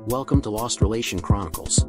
Welcome to Lost Relation Chronicles.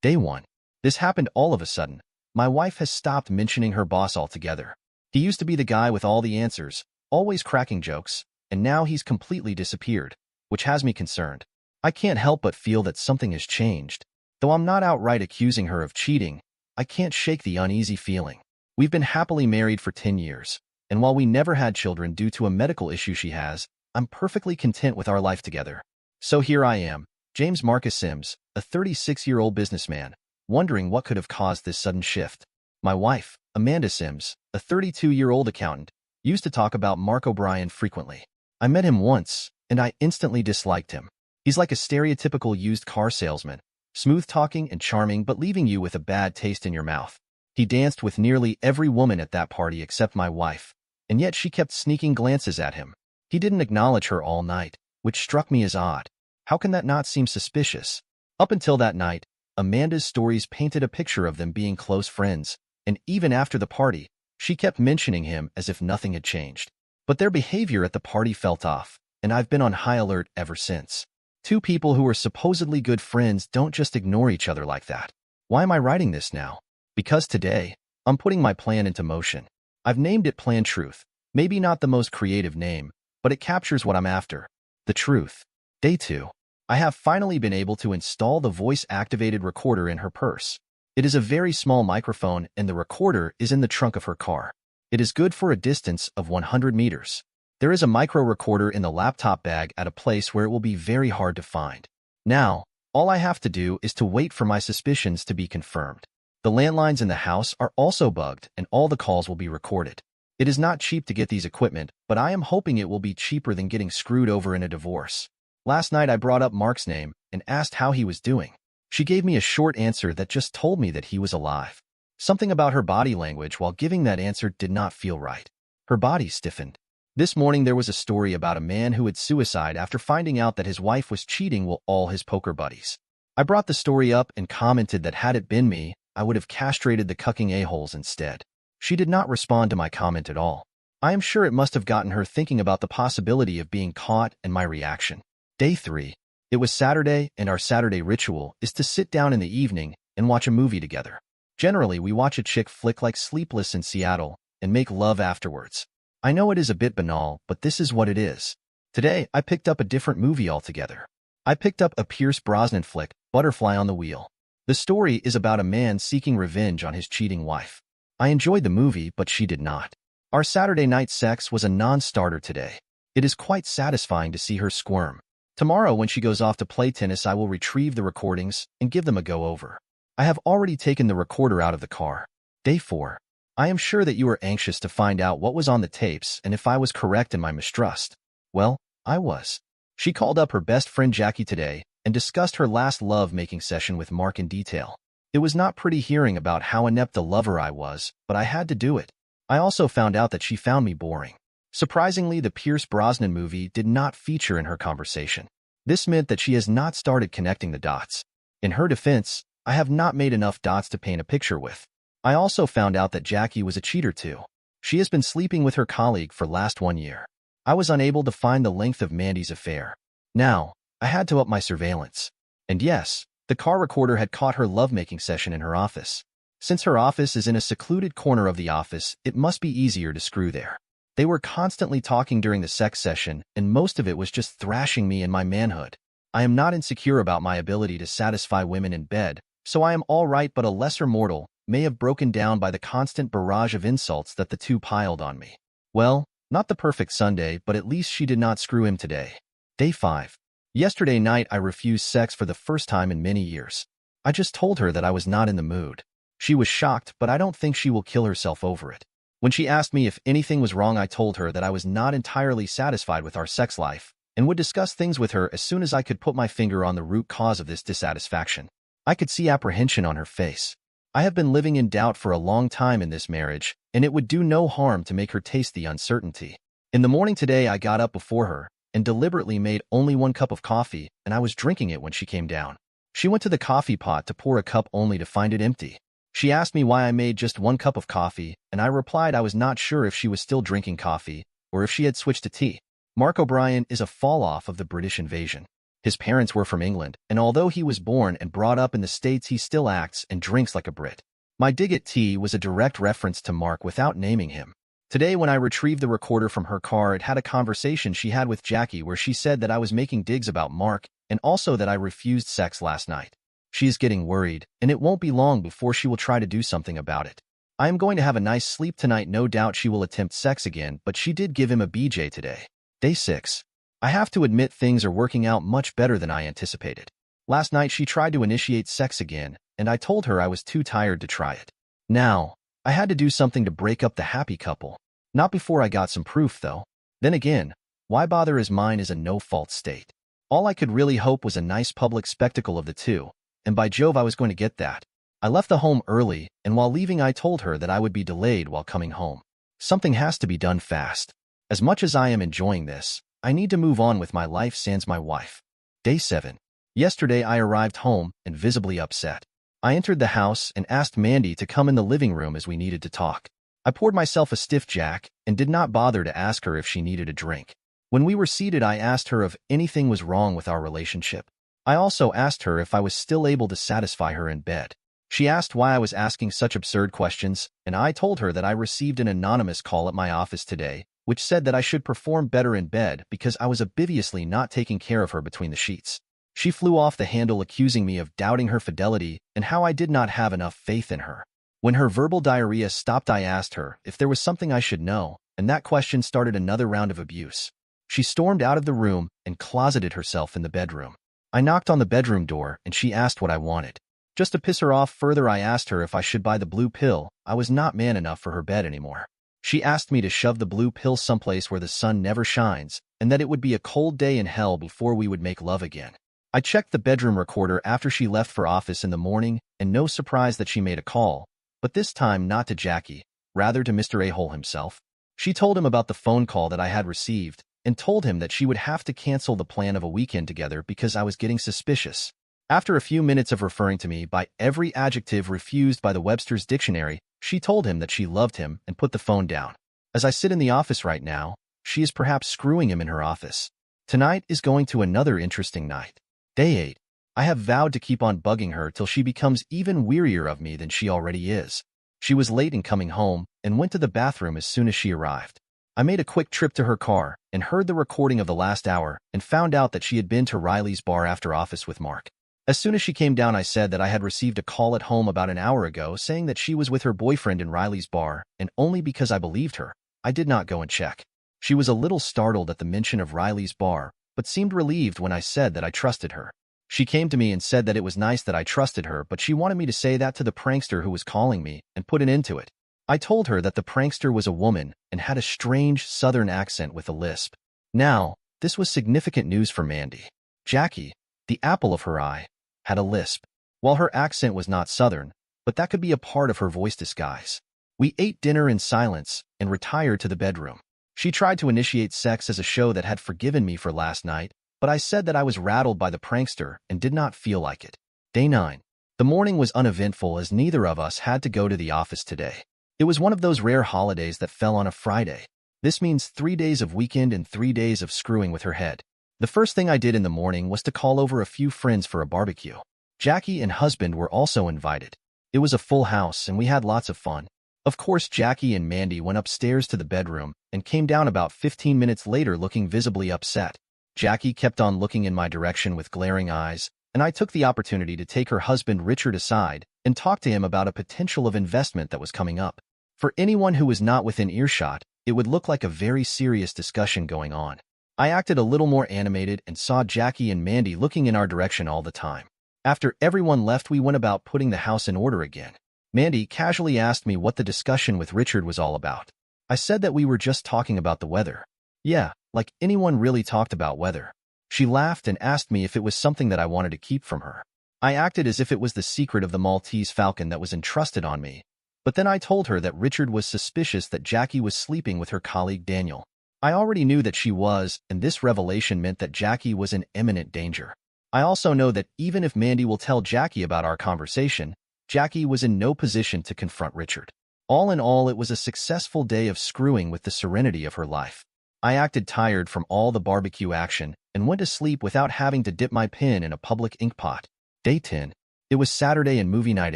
Day 1. This happened all of a sudden. My wife has stopped mentioning her boss altogether. He used to be the guy with all the answers, always cracking jokes, and now he's completely disappeared, which has me concerned. I can't help but feel that something has changed. Though I'm not outright accusing her of cheating, I can't shake the uneasy feeling. We've been happily married for 10 years, and while we never had children due to a medical issue she has, I'm perfectly content with our life together. So here I am, James Marcus Sims, a 36-year-old businessman, wondering what could have caused this sudden shift. My wife, Amanda Sims, a 32-year-old accountant, used to talk about Mark O'Brien frequently. I met him once, and I instantly disliked him. He's like a stereotypical used car salesman, smooth-talking and charming but leaving you with a bad taste in your mouth. He danced with nearly every woman at that party except my wife, and yet she kept sneaking glances at him. He didn't acknowledge her all night, which struck me as odd. How can that not seem suspicious? Up until that night, Amanda's stories painted a picture of them being close friends, and even after the party, she kept mentioning him as if nothing had changed. But their behavior at the party felt off, and I've been on high alert ever since. Two people who are supposedly good friends don't just ignore each other like that. Why am I writing this now? Because today, I'm putting my plan into motion. I've named it Plan Truth. Maybe not the most creative name, but it captures what I'm after. The truth. Day 2. I have finally been able to install the voice-activated recorder in her purse. It is a very small microphone and the recorder is in the trunk of her car. It is good for a distance of 100 meters. There is a micro recorder in the laptop bag at a place where it will be very hard to find. Now, all I have to do is to wait for my suspicions to be confirmed. The landlines in the house are also bugged and all the calls will be recorded. It is not cheap to get these equipment, but I am hoping it will be cheaper than getting screwed over in a divorce. Last night I brought up Mark's name and asked how he was doing. She gave me a short answer that just told me that he was alive. Something about her body language while giving that answer did not feel right. Her body stiffened. This morning there was a story about a man who had suicide after finding out that his wife was cheating with all his poker buddies. I brought the story up and commented that had it been me, I would have castrated the cucking a-holes instead. She did not respond to my comment at all. I am sure it must have gotten her thinking about the possibility of being caught and my reaction. Day 3. It was Saturday, and our Saturday ritual is to sit down in the evening and watch a movie together. Generally, we watch a chick flick like Sleepless in Seattle and make love afterwards. I know it is a bit banal, but this is what it is. Today, I picked up a different movie altogether. I picked up a Pierce Brosnan flick, Butterfly on the Wheel. The story is about a man seeking revenge on his cheating wife. I enjoyed the movie, but she did not. Our Saturday night sex was a non-starter today. It is quite satisfying to see her squirm. Tomorrow, when she goes off to play tennis, I will retrieve the recordings and give them a go-over. I have already taken the recorder out of the car. Day 4. I am sure that you are anxious to find out what was on the tapes and if I was correct in my mistrust. Well, I was. She called up her best friend Jackie today and discussed her last love-making session with Mark in detail. It was not pretty hearing about how inept a lover I was, but I had to do it. I also found out that she found me boring. Surprisingly, the Pierce Brosnan movie did not feature in her conversation. This meant that she has not started connecting the dots. In her defense, I have not made enough dots to paint a picture with. I also found out that Jackie was a cheater too. She has been sleeping with her colleague for last 1 year. I was unable to find the length of Mandy's affair. Now, I had to up my surveillance. And yes, the car recorder had caught her lovemaking session in her office. Since her office is in a secluded corner of the office, it must be easier to screw there. They were constantly talking during the sex session, and most of it was just thrashing me and my manhood. I am not insecure about my ability to satisfy women in bed, so I am all right, but a lesser mortal may have broken down by the constant barrage of insults that the two piled on me. Well, not the perfect Sunday, but at least she did not screw him today. Day 5. Yesterday night I refused sex for the first time in many years. I just told her that I was not in the mood. She was shocked, but I don't think she will kill herself over it. When she asked me if anything was wrong, I told her that I was not entirely satisfied with our sex life and would discuss things with her as soon as I could put my finger on the root cause of this dissatisfaction. I could see apprehension on her face. I have been living in doubt for a long time in this marriage, and it would do no harm to make her taste the uncertainty. In the morning today, I got up before her and deliberately made only 1 cup of coffee, and I was drinking it when she came down. She went to the coffee pot to pour a cup only to find it empty. She asked me why I made just 1 cup of coffee, and I replied I was not sure if she was still drinking coffee or if she had switched to tea. Mark O'Brien is a fall-off of the British invasion. His parents were from England, and although he was born and brought up in the States, he still acts and drinks like a Brit. My dig at T was a direct reference to Mark without naming him. Today, when I retrieved the recorder from her car, it had a conversation she had with Jackie where she said that I was making digs about Mark and also that I refused sex last night. She is getting worried, and it won't be long before she will try to do something about it. I am going to have a nice sleep tonight. No doubt she will attempt sex again, but she did give him a BJ today. Day 6. I have to admit things are working out much better than I anticipated. Last night she tried to initiate sex again, and I told her I was too tired to try it. Now, I had to do something to break up the happy couple. Not before I got some proof, though. Then again, why bother as mine is a no-fault state? All I could really hope was a nice public spectacle of the two, and by Jove I was going to get that. I left the home early, and while leaving I told her that I would be delayed while coming home. Something has to be done fast. As much as I am enjoying this, I need to move on with my life sans my wife. Day 7. Yesterday I arrived home and visibly upset. I entered the house and asked Mandy to come in the living room as we needed to talk. I poured myself a stiff Jack and did not bother to ask her if she needed a drink. When we were seated, I asked her if anything was wrong with our relationship. I also asked her if I was still able to satisfy her in bed. She asked why I was asking such absurd questions, and I told her that I received an anonymous call at my office today, which said that I should perform better in bed because I was obviously not taking care of her between the sheets. She flew off the handle, accusing me of doubting her fidelity and how I did not have enough faith in her. When her verbal diarrhea stopped, I asked her if there was something I should know, and that question started another round of abuse. She stormed out of the room and closeted herself in the bedroom. I knocked on the bedroom door, and she asked what I wanted. Just to piss her off further, I asked her if I should buy the blue pill. I was not man enough for her bed anymore. She asked me to shove the blue pill someplace where the sun never shines, and that it would be a cold day in hell before we would make love again. I checked the bedroom recorder after she left for office in the morning, and no surprise that she made a call, but this time not to Jackie, rather to Mr. A-hole himself. She told him about the phone call that I had received, and told him that she would have to cancel the plan of a weekend together because I was getting suspicious. After a few minutes of referring to me by every adjective refused by the Webster's dictionary, she told him that she loved him and put the phone down. As I sit in the office right now, she is perhaps screwing him in her office. Tonight is going to another interesting night. Day 8. I have vowed to keep on bugging her till she becomes even wearier of me than she already is. She was late in coming home and went to the bathroom as soon as she arrived. I made a quick trip to her car and heard the recording of the last hour and found out that she had been to Riley's bar after office with Mark. As soon as she came down, I said that I had received a call at home about an hour ago saying that she was with her boyfriend in Riley's bar, and only because I believed her, I did not go and check. She was a little startled at the mention of Riley's bar, but seemed relieved when I said that I trusted her. She came to me and said that it was nice that I trusted her, but she wanted me to say that to the prankster who was calling me and put an end to it. I told her that the prankster was a woman and had a strange southern accent with a lisp. Now, this was significant news for Mandy. Jackie, the apple of her eye, had a lisp. While her accent was not southern, but that could be a part of her voice disguise. We ate dinner in silence and retired to the bedroom. She tried to initiate sex as a show that had forgiven me for last night, but I said that I was rattled by the prankster and did not feel like it. Day 9. The morning was uneventful as neither of us had to go to the office today. It was one of those rare holidays that fell on a Friday. This means 3 days of weekend and 3 days of screwing with her head. The first thing I did in the morning was to call over a few friends for a barbecue. Jackie and husband were also invited. It was a full house and we had lots of fun. Of course, Jackie and Mandy went upstairs to the bedroom and came down about 15 minutes later looking visibly upset. Jackie kept on looking in my direction with glaring eyes, and I took the opportunity to take her husband Richard aside and talk to him about a potential of investment that was coming up. For anyone who was not within earshot, it would look like a very serious discussion going on. I acted a little more animated and saw Jackie and Mandy looking in our direction all the time. After everyone left, we went about putting the house in order again. Mandy casually asked me what the discussion with Richard was all about. I said that we were just talking about the weather. Yeah, like anyone really talked about weather. She laughed and asked me if it was something that I wanted to keep from her. I acted as if it was the secret of the Maltese Falcon that was entrusted on me, but then I told her that Richard was suspicious that Jackie was sleeping with her colleague Daniel. I already knew that she was, and this revelation meant that Jackie was in imminent danger. I also know that even if Mandy will tell Jackie about our conversation, Jackie was in no position to confront Richard. All in all, it was a successful day of screwing with the serenity of her life. I acted tired from all the barbecue action and went to sleep without having to dip my pen in a public ink pot. Day 10. It was Saturday and movie night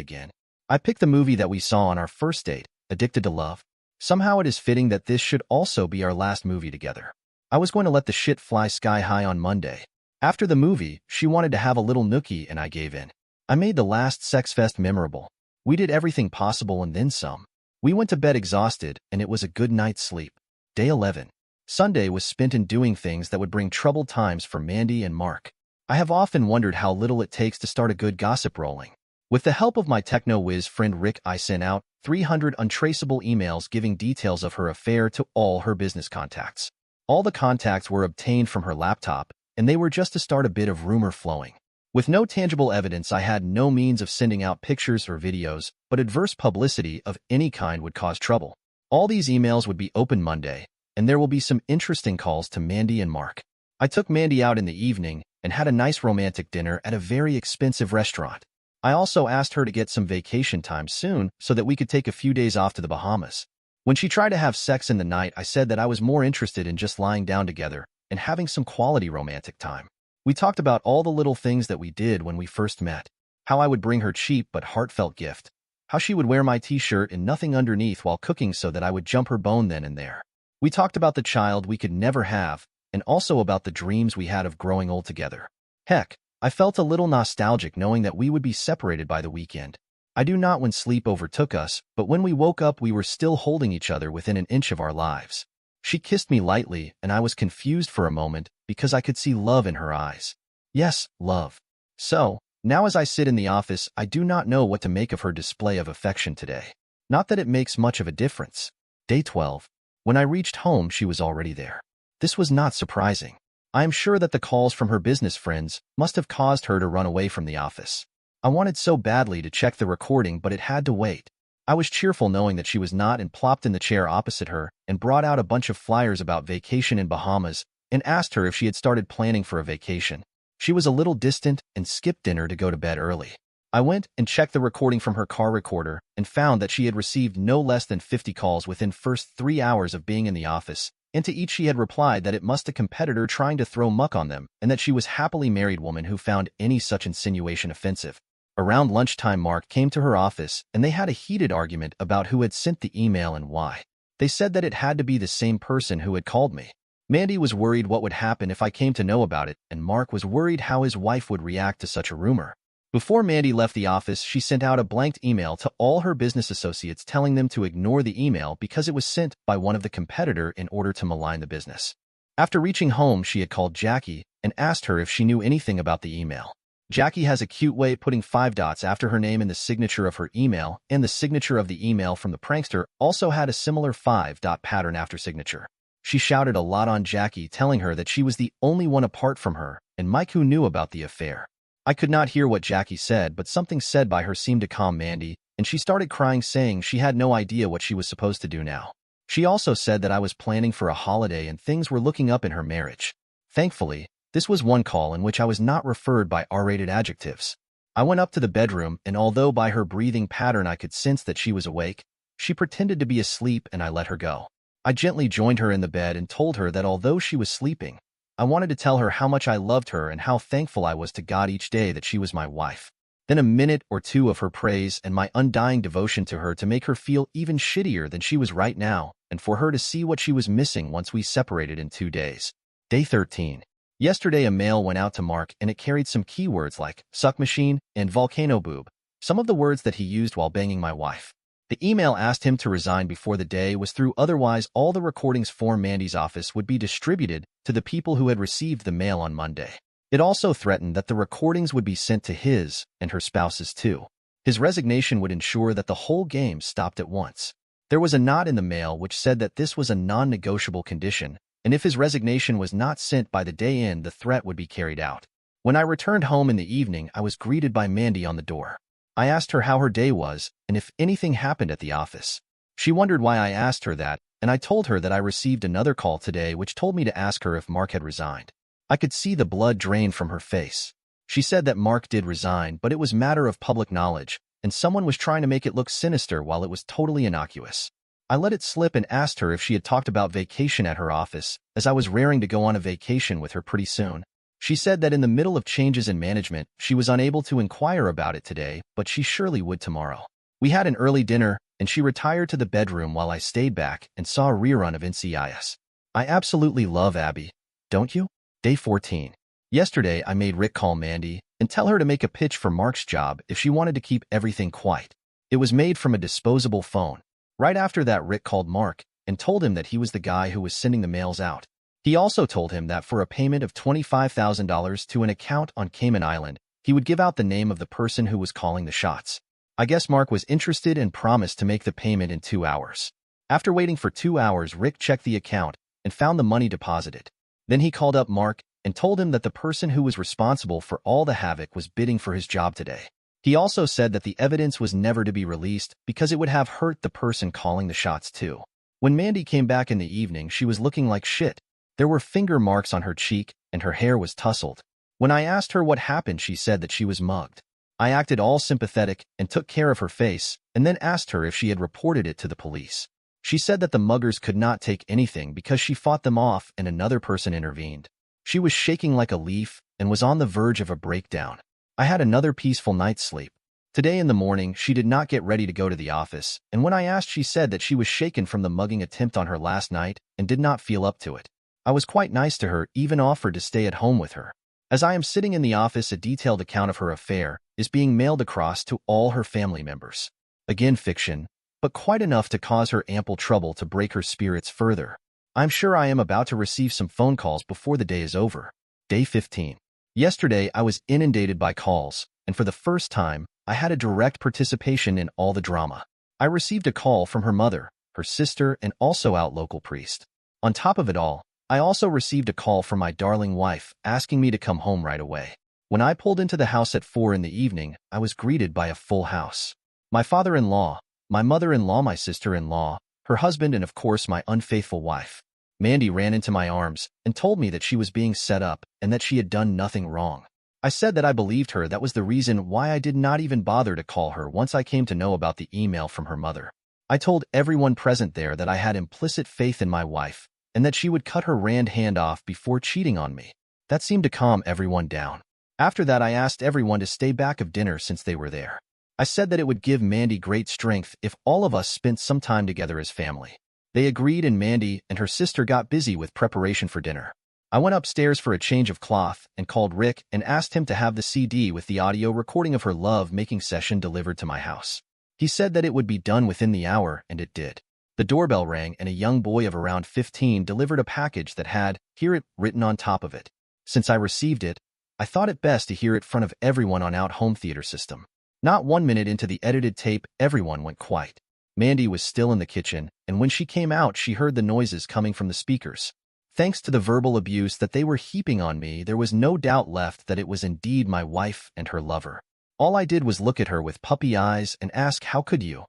again. I picked the movie that we saw on our first date, Addicted to Love. Somehow it is fitting that this should also be our last movie together. I was going to let the shit fly sky high on Monday. After the movie, she wanted to have a little nookie and I gave in. I made the last sex fest memorable. We did everything possible and then some. We went to bed exhausted and it was a good night's sleep. Day 11. Sunday was spent in doing things that would bring troubled times for Mandy and Mark. I have often wondered how little it takes to start a good gossip rolling. With the help of my techno-whiz friend Rick, I sent out 300 untraceable emails giving details of her affair to all her business contacts. All the contacts were obtained from her laptop, and they were just to start a bit of rumor flowing. With no tangible evidence, I had no means of sending out pictures or videos, but adverse publicity of any kind would cause trouble. All these emails would be open Monday, and there will be some interesting calls to Mandy and Mark. I took Mandy out in the evening and had a nice romantic dinner at a very expensive restaurant. I also asked her to get some vacation time soon so that we could take a few days off to the Bahamas. When she tried to have sex in the night, I said that I was more interested in just lying down together and having some quality romantic time. We talked about all the little things that we did when we first met, how I would bring her cheap but heartfelt gift, how she would wear my t-shirt and nothing underneath while cooking so that I would jump her bone then and there. We talked about the child we could never have and also about the dreams we had of growing old together. Heck, I felt a little nostalgic knowing that we would be separated by the weekend. I do not when sleep overtook us, but when we woke up we were still holding each other within an inch of our lives. She kissed me lightly, and I was confused for a moment because I could see love in her eyes. Yes, love. So, now as I sit in the office, I do not know what to make of her display of affection today. Not that it makes much of a difference. Day 12. When I reached home, she was already there. This was not surprising. I am sure that the calls from her business friends must have caused her to run away from the office. I wanted so badly to check the recording, but it had to wait. I was cheerful knowing that she was not and plopped in the chair opposite her and brought out a bunch of flyers about vacation in Bahamas and asked her if she had started planning for a vacation. She was a little distant and skipped dinner to go to bed early. I went and checked the recording from her car recorder and found that she had received no less than 50 calls within first 3 hours of being in the office, and to each she had replied that it must a competitor trying to throw muck on them and that she was a happily married woman who found any such insinuation offensive. Around lunchtime, Mark came to her office and they had a heated argument about who had sent the email and why. They said that it had to be the same person who had called me. Mandy was worried what would happen if I came to know about it, and Mark was worried how his wife would react to such a rumor. Before Mandy left the office, she sent out a blanked email to all her business associates telling them to ignore the email because it was sent by one of the competitor in order to malign the business. After reaching home, she had called Jackie and asked her if she knew anything about the email. Jackie has a cute way putting 5 dots after her name in the signature of her email, and the signature of the email from the prankster also had a similar 5-dot pattern after signature. She shouted a lot on Jackie, telling her that she was the only one apart from her and Mike who knew about the affair. I could not hear what Jackie said, but something said by her seemed to calm Mandy, and she started crying, saying she had no idea what she was supposed to do now. She also said that I was planning for a holiday and things were looking up in her marriage. Thankfully, this was one call in which I was not referred by R-rated adjectives. I went up to the bedroom, and although by her breathing pattern I could sense that she was awake, she pretended to be asleep and I let her go. I gently joined her in the bed and told her that although she was sleeping, I wanted to tell her how much I loved her and how thankful I was to God each day that she was my wife. Then a minute or two of her praise and my undying devotion to her to make her feel even shittier than she was right now, and for her to see what she was missing once we separated in 2 days. Day 13. Yesterday a mail went out to Mark and it carried some keywords like suck machine and volcano boob, some of the words that he used while banging my wife. The email asked him to resign before the day was through, otherwise all the recordings for Mandy's office would be distributed to the people who had received the mail on Monday. It also threatened that the recordings would be sent to his and her spouses too. His resignation would ensure that the whole game stopped at once. There was a note in the mail which said that this was a non-negotiable condition, and if his resignation was not sent by the day end, the threat would be carried out. When I returned home in the evening, I was greeted by Mandy on the door. I asked her how her day was and if anything happened at the office. She wondered why I asked her that, and I told her that I received another call today which told me to ask her if Mark had resigned. I could see the blood drain from her face. She said that Mark did resign, but it was matter of public knowledge, and someone was trying to make it look sinister while it was totally innocuous. I let it slip and asked her if she had talked about vacation at her office, as I was raring to go on a vacation with her pretty soon. She said that in the middle of changes in management, she was unable to inquire about it today, but she surely would tomorrow. We had an early dinner, and she retired to the bedroom while I stayed back and saw a rerun of NCIS. I absolutely love Abby, don't you? Day 14. Yesterday, I made Rick call Mandy and tell her to make a pitch for Mark's job if she wanted to keep everything quiet. It was made from a disposable phone. Right after that, Rick called Mark and told him that he was the guy who was sending the mails out. He also told him that for a payment of $25,000 to an account on Cayman Island, he would give out the name of the person who was calling the shots. I guess Mark was interested and promised to make the payment in 2 hours. After waiting for 2 hours, Rick checked the account and found the money deposited. Then he called up Mark and told him that the person who was responsible for all the havoc was bidding for his job today. He also said that the evidence was never to be released because it would have hurt the person calling the shots too. When Mandy came back in the evening, she was looking like shit. There were finger marks on her cheek, and her hair was tousled. When I asked her what happened, she said that she was mugged. I acted all sympathetic and took care of her face, and then asked her if she had reported it to the police. She said that the muggers could not take anything because she fought them off and another person intervened. She was shaking like a leaf and was on the verge of a breakdown. I had another peaceful night's sleep. Today in the morning, she did not get ready to go to the office, and when I asked, she said that she was shaken from the mugging attempt on her last night and did not feel up to it. I was quite nice to her, even offered to stay at home with her. As I am sitting in the office, a detailed account of her affair is being mailed across to all her family members. Again, fiction, but quite enough to cause her ample trouble to break her spirits further. I'm sure I am about to receive some phone calls before the day is over. Day 15. Yesterday, I was inundated by calls, and for the first time, I had a direct participation in all the drama. I received a call from her mother, her sister, and also our local priest. On top of it all, I also received a call from my darling wife asking me to come home right away. When I pulled into the house at 4 in the evening, I was greeted by a full house. My father-in-law, my mother-in-law, my sister-in-law, her husband, and of course my unfaithful wife. Mandy ran into my arms and told me that she was being set up and that she had done nothing wrong. I said that I believed her. That was the reason why I did not even bother to call her once I came to know about the email from her mother. I told everyone present there that I had implicit faith in my wife and that she would cut her hand off before cheating on me. That seemed to calm everyone down. After that, I asked everyone to stay back of dinner since they were there. I said that it would give Mandy great strength if all of us spent some time together as family. They agreed, and Mandy and her sister got busy with preparation for dinner. I went upstairs for a change of cloth and called Rick and asked him to have the CD with the audio recording of her love-making session delivered to my house. He said that it would be done within the hour, and it did. The doorbell rang, and a young boy of around 15 delivered a package that had "Hear It" written on top of it. Since I received it, I thought it best to hear it in front of everyone on out home theater system. Not 1 minute into the edited tape, everyone went quiet. Mandy was still in the kitchen, and when she came out, she heard the noises coming from the speakers. Thanks to the verbal abuse that they were heaping on me, there was no doubt left that it was indeed my wife and her lover. All I did was look at her with puppy eyes and ask, "How could you?"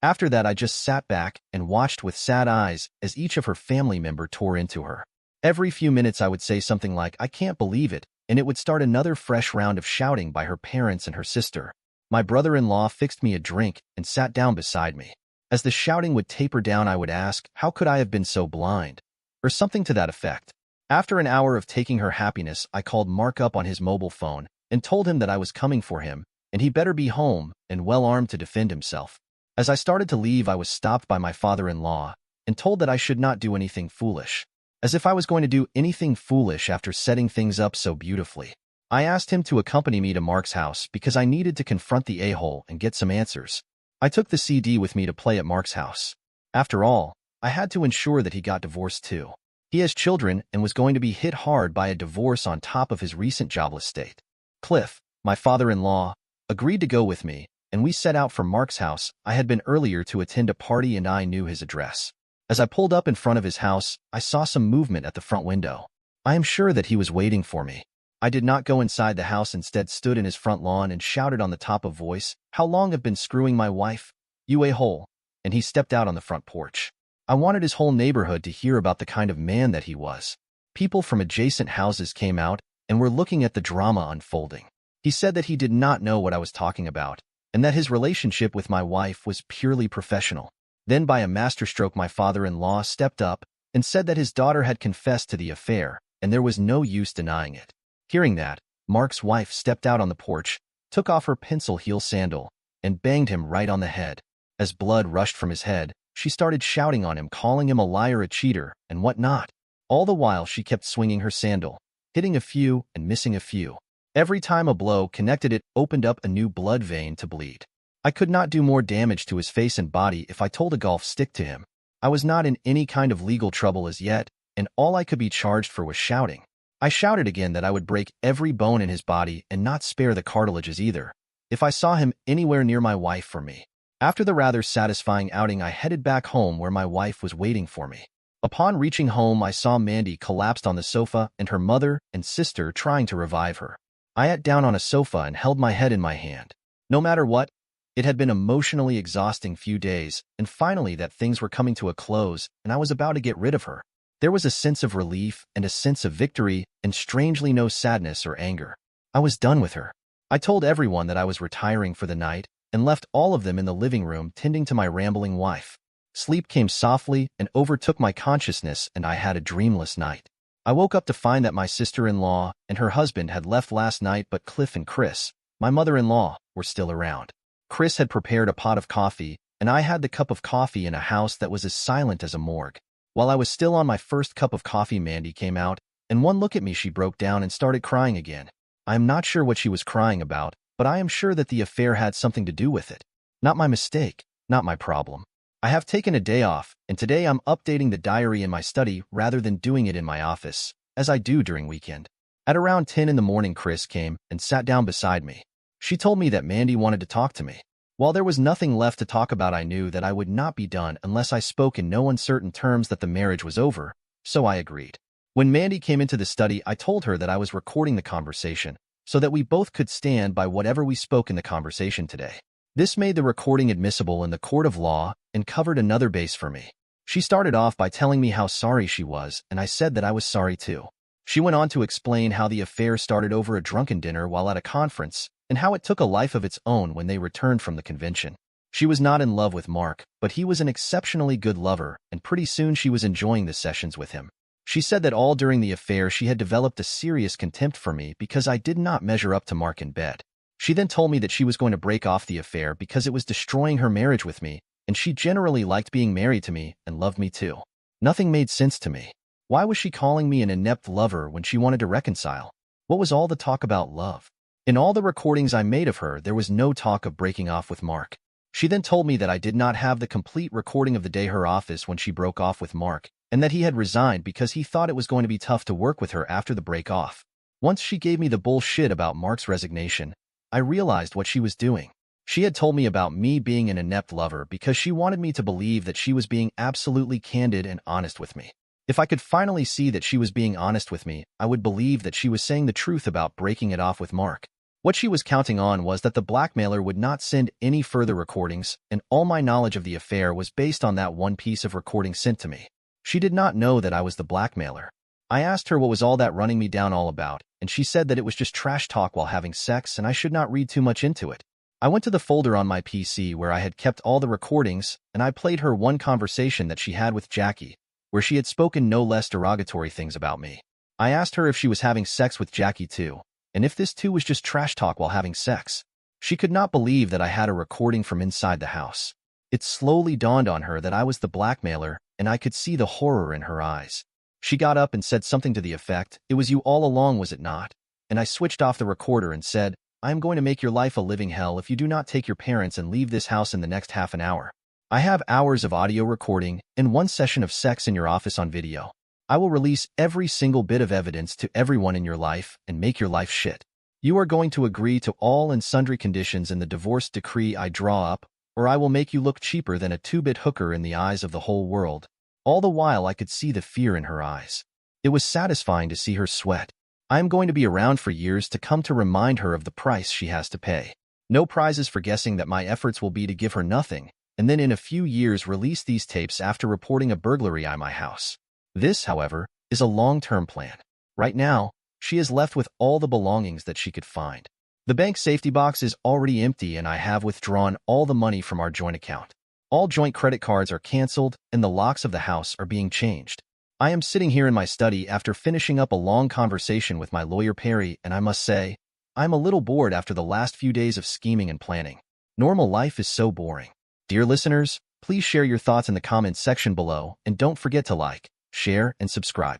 After that, I just sat back and watched with sad eyes as each of her family member tore into her. Every few minutes I would say something like, "I can't believe it," and it would start another fresh round of shouting by her parents and her sister. My brother-in-law fixed me a drink and sat down beside me. As the shouting would taper down, I would ask, "How could I have been so blind?" or something to that effect. After an hour of taking her happiness, I called Mark up on his mobile phone and told him that I was coming for him, and he better be home and well armed to defend himself. As I started to leave, I was stopped by my father-in-law and told that I should not do anything foolish. As if I was going to do anything foolish after setting things up so beautifully. I asked him to accompany me to Mark's house because I needed to confront the a-hole and get some answers. I took the CD with me to play at Mark's house. After all, I had to ensure that he got divorced too. He has children and was going to be hit hard by a divorce on top of his recent jobless state. Cliff, my father-in-law, agreed to go with me, and we set out for Mark's house. I had been earlier to attend a party and I knew his address. As I pulled up in front of his house, I saw some movement at the front window. I am sure that he was waiting for me. I did not go inside the house, instead stood in his front lawn and shouted on the top of voice, "How long have been screwing my wife? You a-hole." And he stepped out on the front porch. I wanted his whole neighborhood to hear about the kind of man that he was. People from adjacent houses came out and were looking at the drama unfolding. He said that he did not know what I was talking about, and that his relationship with my wife was purely professional. Then by a masterstroke, my father-in-law stepped up and said that his daughter had confessed to the affair, and there was no use denying it. Hearing that, Mark's wife stepped out on the porch, took off her pencil heel sandal, and banged him right on the head. As blood rushed from his head, she started shouting on him, calling him a liar, a cheater, and whatnot. All the while she kept swinging her sandal, hitting a few and missing a few. Every time a blow connected, it opened up a new blood vein to bleed. I could not do more damage to his face and body if I told a golf stick to him. I was not in any kind of legal trouble as yet, and all I could be charged for was shouting. I shouted again that I would break every bone in his body and not spare the cartilages either, if I saw him anywhere near my wife or me. After the rather satisfying outing, I headed back home where my wife was waiting for me. Upon reaching home, I saw Mandy collapsed on the sofa and her mother and sister trying to revive her. I sat down on a sofa and held my head in my hand. No matter what, it had been emotionally exhausting few days, and finally that things were coming to a close and I was about to get rid of her. There was a sense of relief and a sense of victory and strangely no sadness or anger. I was done with her. I told everyone that I was retiring for the night and left all of them in the living room tending to my rambling wife. Sleep came softly and overtook my consciousness, and I had a dreamless night. I woke up to find that my sister-in-law and her husband had left last night, but Cliff and Chris, my mother-in-law, were still around. Chris had prepared a pot of coffee, and I had the cup of coffee in a house that was as silent as a morgue. While I was still on my first cup of coffee, Mandy came out, and one look at me she broke down and started crying again. I am not sure what she was crying about, but I am sure that the affair had something to do with it. Not my mistake, not my problem. I have taken a day off, and today I'm updating the diary in my study rather than doing it in my office, as I do during weekend. At around 10 in the morning, Chris came and sat down beside me. She told me that Mandy wanted to talk to me. While there was nothing left to talk about, I knew that I would not be done unless I spoke in no uncertain terms that the marriage was over, so I agreed. When Mandy came into the study, I told her that I was recording the conversation, so that we both could stand by whatever we spoke in the conversation today. This made the recording admissible in the court of law and covered another base for me. She started off by telling me how sorry she was, and I said that I was sorry too. She went on to explain how the affair started over a drunken dinner while at a conference, and how it took a life of its own when they returned from the convention. She was not in love with Mark, but he was an exceptionally good lover, and pretty soon she was enjoying the sessions with him. She said that all during the affair she had developed a serious contempt for me because I did not measure up to Mark in bed. She then told me that she was going to break off the affair because it was destroying her marriage with me, and she generally liked being married to me and loved me too. Nothing made sense to me. Why was she calling me an inept lover when she wanted to reconcile? What was all the talk about love? In all the recordings I made of her, there was no talk of breaking off with Mark. She then told me that I did not have the complete recording of the day her office when she broke off with Mark, and that he had resigned because he thought it was going to be tough to work with her after the break-off. Once she gave me the bullshit about Mark's resignation, I realized what she was doing. She had told me about me being an inept lover because she wanted me to believe that she was being absolutely candid and honest with me. If I could finally see that she was being honest with me, I would believe that she was saying the truth about breaking it off with Mark. What she was counting on was that the blackmailer would not send any further recordings, and all my knowledge of the affair was based on that one piece of recording sent to me. She did not know that I was the blackmailer. I asked her what was all that running me down all about, and she said that it was just trash talk while having sex and I should not read too much into it. I went to the folder on my PC where I had kept all the recordings, and I played her one conversation that she had with Jackie, where she had spoken no less derogatory things about me. I asked her if she was having sex with Jackie too, and if this too was just trash talk while having sex. She could not believe that I had a recording from inside the house. It slowly dawned on her that I was the blackmailer, and I could see the horror in her eyes. She got up and said something to the effect, "It was you all along, was it not?" And I switched off the recorder and said, "I am going to make your life a living hell if you do not take your parents and leave this house in the next half an hour. I have hours of audio recording and one session of sex in your office on video. I will release every single bit of evidence to everyone in your life and make your life shit. You are going to agree to all and sundry conditions in the divorce decree I draw up, or I will make you look cheaper than a two-bit hooker in the eyes of the whole world." All the while I could see the fear in her eyes. It was satisfying to see her sweat. I am going to be around for years to come to remind her of the price she has to pay. No prizes for guessing that my efforts will be to give her nothing, and then in a few years release these tapes after reporting a burglary at my house. This, however, is a long-term plan. Right now, she is left with all the belongings that she could find. The bank safety box is already empty, and I have withdrawn all the money from our joint account. All joint credit cards are canceled, and the locks of the house are being changed. I am sitting here in my study after finishing up a long conversation with my lawyer Perry, and I must say, I'm a little bored after the last few days of scheming and planning. Normal life is so boring. Dear listeners, please share your thoughts in the comments section below, and don't forget to like, share, and subscribe.